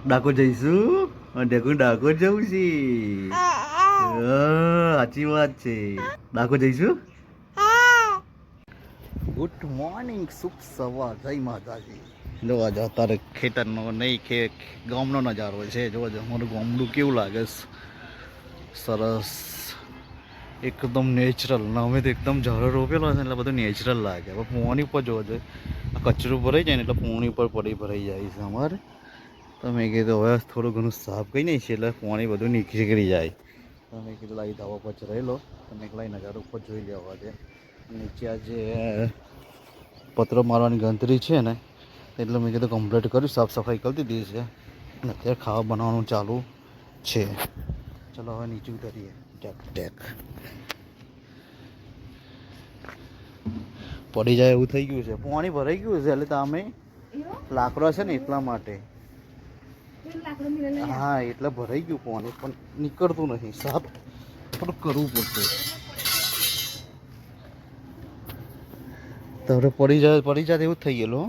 ડાકોર જઈશું. ડાકોર જવું છે. સાચી વાત છે. ડાકોર જઈશું. ગુડ મોર્નિંગ, શુભ સવાર, જય માતાજી. જોવા જાઓ તારે ખેતરનો નહીં ગામનો નજારો છે. જોવા જાઓ મારું ગામડું કેવું લાગે છે. સરસ, એકદમ નેચરલ. અમે તો એકદમ ઝાડો રોપેલો છે એટલે બધું નેચરલ લાગે. હવે પોણી ઉપર જોવા જોઈએ, આ કચરો ભરાઈ જાય ને એટલે પોણી ઉપર ભરાઈ જાય છે અમારે. તો મેં કીધું હવે થોડું ઘણું સાફ કરી નહીં છે એટલે પાણી બધું નીકળી જાય. તો મેં કીધું લાવી ધાબા પર રહી લો, તમે એકલા નજારો ઉપર જોઈ લેવા દે. નીચે આ જે પતરો મારવાની ગંતરી છે ને એટલે મેં કીધું કમ્પ્લીટ કર્યું, સાફ સફાઈ કરી દીધી છે. અત્યારે ખાવા બનાવવાનું ચાલુ છે. ચલો હવે નીચે ઉતરીએ. ટેક પડી જાય એવું થઈ ગયું છે. પાણી ભરાઈ ગયું છે એટલે તમે લાકડા છે ને એટલા માટે. હા એટલે ભરાઈ ગયું પાણી, પણ નીકળતું નહીં. સાફ થોડું કરવું પડશે. તારે પડી જાય એવું જ થઈ ગયેલું.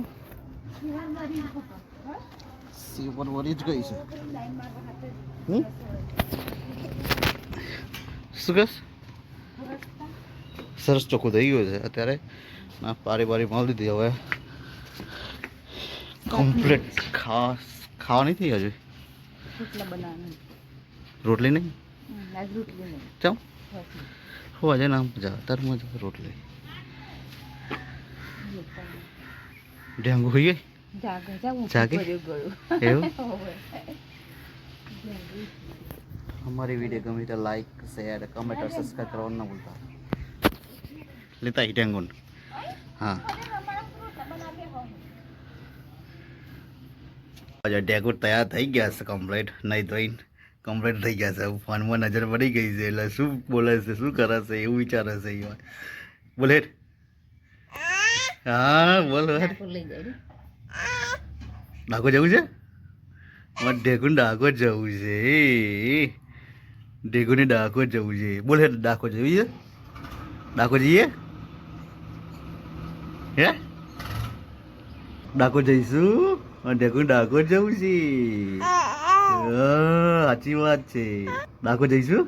સીવર વરી જ ગઈ છે. શું કહેશ? સરસ ચોખ્ખું થઈ ગયું છે અત્યારે. ના પારી મારી દીધી. હવે કમ્પ્લીટ ખાવા નહીં થઈ હજુ. રોટલી નહીં ચાલ હું આજે નામ જા તાર મજા રોટલી ઢેંગુ હોઈ ગઈ. જાગે એવું. हमारी वीडियो गमी तो लाइक शेयर कमेंट और सब्सक्राइब करना ना भूलता. लेता ही टेंगुन. हाँ डेकोर तैयार થઈ ગયા છે કમ્પ્લીટ. નહીં ધોઈને કમ્પ્લીટ થઈ ગયા છે. ફોનમાં નજર પડી ગઈ છે એટલે શું બોલે છે, શું કરે છે એવું વિચારે છે. બોલે હા બોલ. ડાકોર જવું છે. મારે ઢેકુને ડાકોર જવું છે. ઢેકુને ડાકોર જવું છે. બોલે ડાકોર જવું છે. ડાકોર જઈએ. હે ડાકોર જઈશું. ઢેકુને ડાકોર જવું છે. સાચી વાત છે. ડાકોર જઈશું.